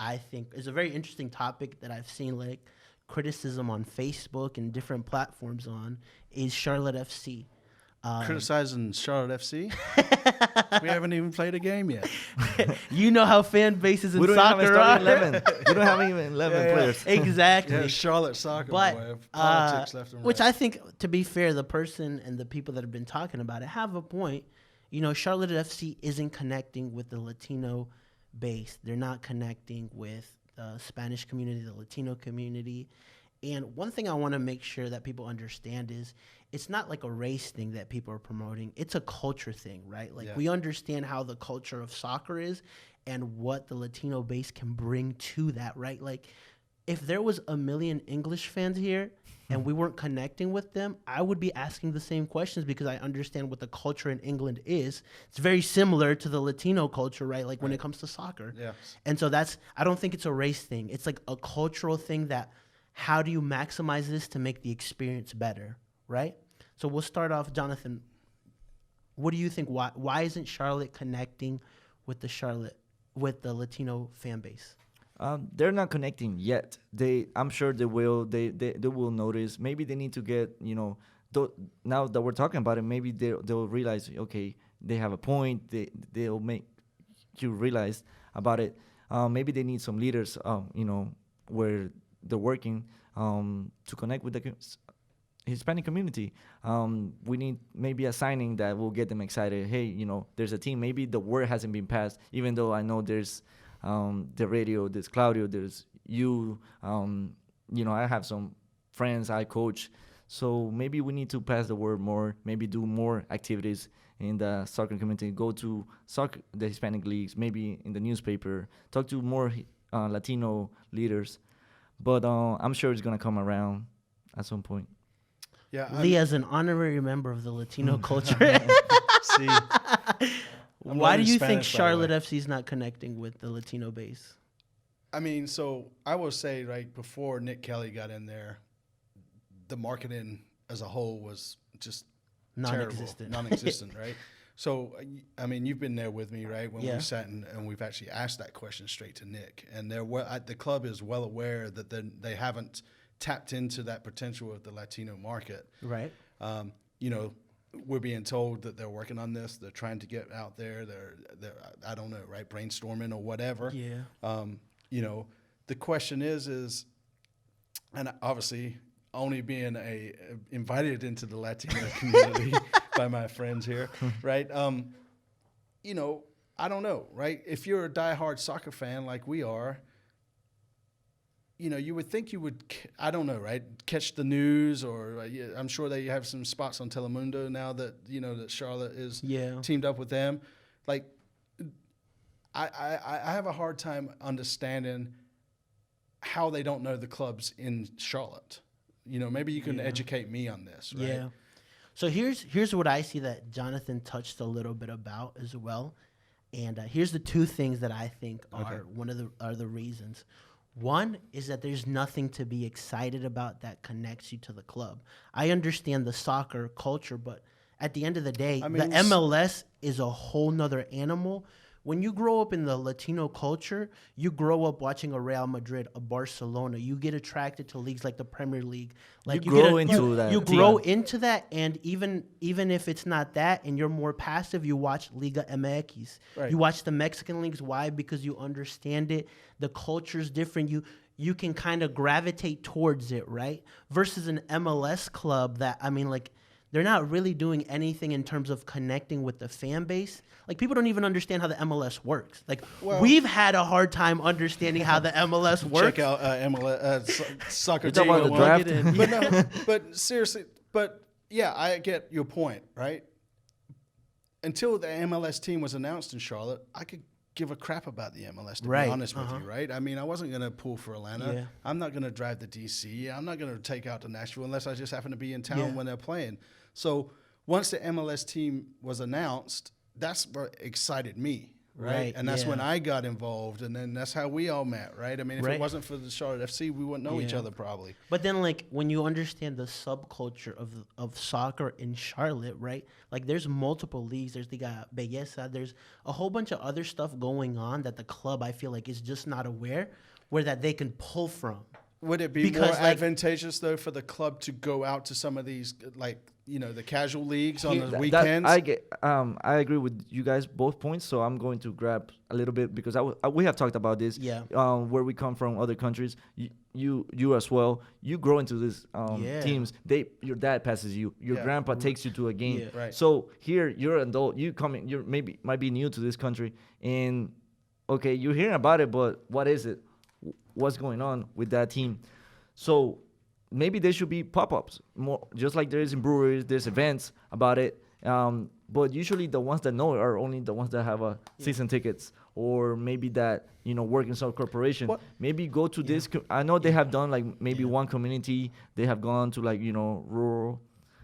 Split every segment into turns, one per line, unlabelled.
I think is a very interesting topic that I've seen like criticism on Facebook and different platforms on is Charlotte FC.
Criticizing Charlotte FC? We haven't even played a game yet.
You know how fan bases in
We don't have a
soccer
starting
are.
11. We don't have even 11 players.
Exactly.
Yeah, Charlotte soccer,
But,
boy. Politics left and right.
which I think, to be fair, the person and the people that have been talking about it have a point. You know, Charlotte FC isn't connecting with the Latino base. They're not connecting with the Spanish community, the Latino community. And one thing I want to make sure that people understand is it's not like a race thing that people are promoting. It's a culture thing, right? Like we understand how the culture of soccer is and what the Latino base can bring to that, right? Like if there was 1 million English fans here and we weren't connecting with them, I would be asking the same questions because I understand what the culture in England is. It's very similar to the Latino culture, right? Like when it comes to soccer.
Yeah.
And so I don't think it's a race thing. It's like a cultural thing that how do you maximize this to make the experience better, right? So we'll start off, Jonathan. What do you think? Why isn't Charlotte connecting with the Latino fan base?
They're not connecting yet. I'm sure they will. They will notice. Maybe they need to get, now that we're talking about it, maybe they'll realize, okay, they have a point. They'll make you realize about it. Maybe they need some leaders, where they're working to connect with the Hispanic community. We need maybe a signing that will get them excited. Hey, there's a team. Maybe the word hasn't been passed, even though I know there's the radio, there's Claudio, there's you. I have some friends I coach. So maybe we need to pass the word more, maybe do more activities in the soccer community, go to the Hispanic leagues, maybe in the newspaper, talk to more Latino leaders. But I'm sure it's going to come around at some point.
Yeah,
Lee, as an honorary member of the Latino culture,
See,
why do you think
Spanish,
Charlotte FC is not connecting with the Latino base?
I mean, so I will say, right, before Nick Kelly got in there, the marketing as a whole was just
Non-existent.
Non-existent, right? So, I mean, you've been there with me, right? When we sat and we've actually asked that question straight to Nick. And the club is well aware that they haven't tapped into that potential of the Latino market.
Right.
We're being told that they're working on this. They're trying to get out there. They're I don't know, right? Brainstorming or whatever.
Yeah.
The question is, and obviously only being invited into the Latino community by my friends here, right? I don't know, right? If you're a diehard soccer fan like we are, you would think you would, I don't know, right? Catch the news, or I'm sure they have some spots on Telemundo now that, that Charlotte is teamed up with them. Like, I have a hard time understanding how they don't know the clubs in Charlotte. Maybe you can educate me on this, right?
Yeah. So here's what I see that Jonathan touched a little bit about as well. And here's the two things that I think are the reasons. One is that there's nothing to be excited about that connects you to the club. I understand the soccer culture, but at the end of the day, the MLS is a whole nother animal. When you grow up in the Latino culture, you grow up watching a Real Madrid, a Barcelona. You get attracted to leagues like the Premier League. Like
you grow into that.
You grow into that, and even if it's not that, and you're more passive, you watch Liga MX.
Right.
You watch the Mexican leagues. Why? Because you understand it. The culture's different. You can kind of gravitate towards it, right? Versus an MLS club that, they're not really doing anything in terms of connecting with the fan base. Like, people don't even understand how the MLS works. Like, we've had a hard time understanding how the MLS works.
Check out MLS soccer.
You're talking about the draft?
But seriously, yeah, I get your point, right? Until the MLS team was announced in Charlotte, I could give a crap about the MLS, to be honest with you, right? I mean, I wasn't going to pull for Atlanta. Yeah. I'm not going to drive to D.C. I'm not going to take out to Nashville unless I just happen to be in town when they're playing. So once the MLS team was announced, that's what excited me, right? And that's when
yeah.
I got involved, and then that's how we all met, right? I mean, if it wasn't for the Charlotte FC, we wouldn't know each other probably.
But then, like, when you understand the subculture of soccer in Charlotte, right? Like, there's multiple leagues. There's Liga Belleza. There's a whole bunch of other stuff going on that the club, I feel like, is just not aware where that they can pull from.
Would it be more advantageous, though, for the club to go out to some of these, like, you know, the casual leagues on the weekends?
I agree with you guys both points, so I'm going to grab a little bit because we have talked about this.
Yeah.
Where we come from, other countries. You as well. You grow into these teams. Your dad passes you. Your grandpa takes you to a game.
Yeah.
Right.
So here you're an adult. You're might be new to this country, and okay, you're hearing about it, but what is it? What's going on with that team? So maybe there should be pop-ups, more just like there is in breweries. There's events about it, but usually the ones that know are only the ones that have season tickets, or maybe that work in some corporation. Maybe go to this. I know they have done like maybe one community. They have gone to like rural.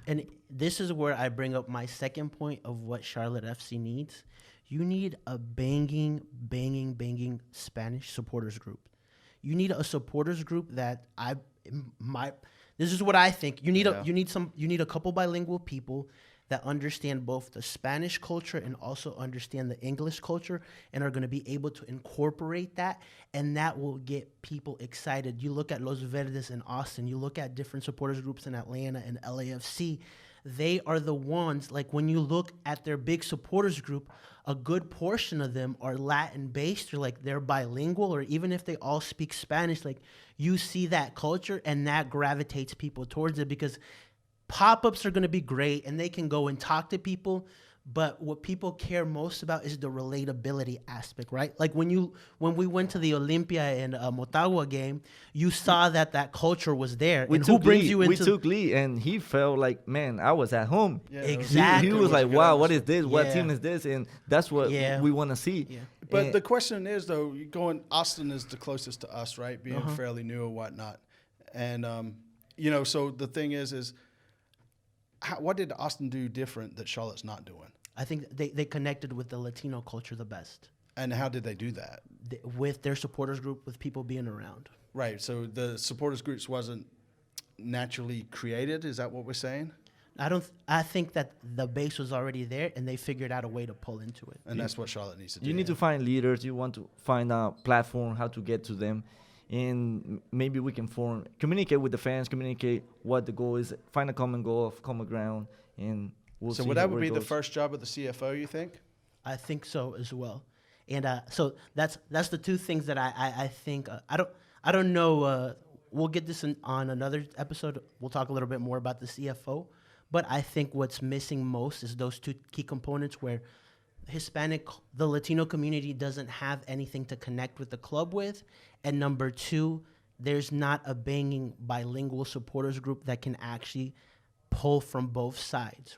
And this is where I bring up my second point of what Charlotte FC needs. You need a banging Spanish supporters group. You need a supporters group that this is what I think. You need a couple bilingual people that understand both the Spanish culture and also understand the English culture and are going to be able to incorporate that, and that will get people excited. You look at Los Verdes in Austin, you look at different supporters groups in Atlanta and LAFC. They are the ones, like when you look at their big supporters group, a good portion of them are Latin-based, or like they're bilingual, or even if they all speak Spanish, like you see that culture and that gravitates people towards it, because pop-ups are going to be great and they can go and talk to people. But what people care most about is the relatability aspect, right? Like when we went to the Olympia and Motagua game, you saw that culture was there.
We took Lee, and he felt like, man, I was at home.
Yeah, exactly.
He was like, wow, what is this? What team is this? And that's what we want to see. Yeah.
But the question is, though, Austin is the closest to us, right? Being fairly new or whatnot. And, so the thing is what did Austin do different that Charlotte's not doing?
I think they connected with the Latino culture the best.
And how did they do that?
With their supporters group, with people being around.
Right. So the supporters groups wasn't naturally created. Is that what we're saying?
I think that the base was already there, and they figured out a way to pull into it.
And that's what Charlotte needs to do.
You need to find leaders. You want to find a platform, how to get to them. And maybe we can communicate with the fans, communicate what the goal is, find a common goal, common ground, and we'll see.
So would that be the first job of the CFO, you think?
I think so as well. And so that's the two things that I think. I don't know. We'll get this on another episode. We'll talk a little bit more about the CFO. But I think what's missing most is those two key components where the Latino community doesn't have anything to connect with the club with. And number two, there's not a banging bilingual supporters group that can actually pull from both sides.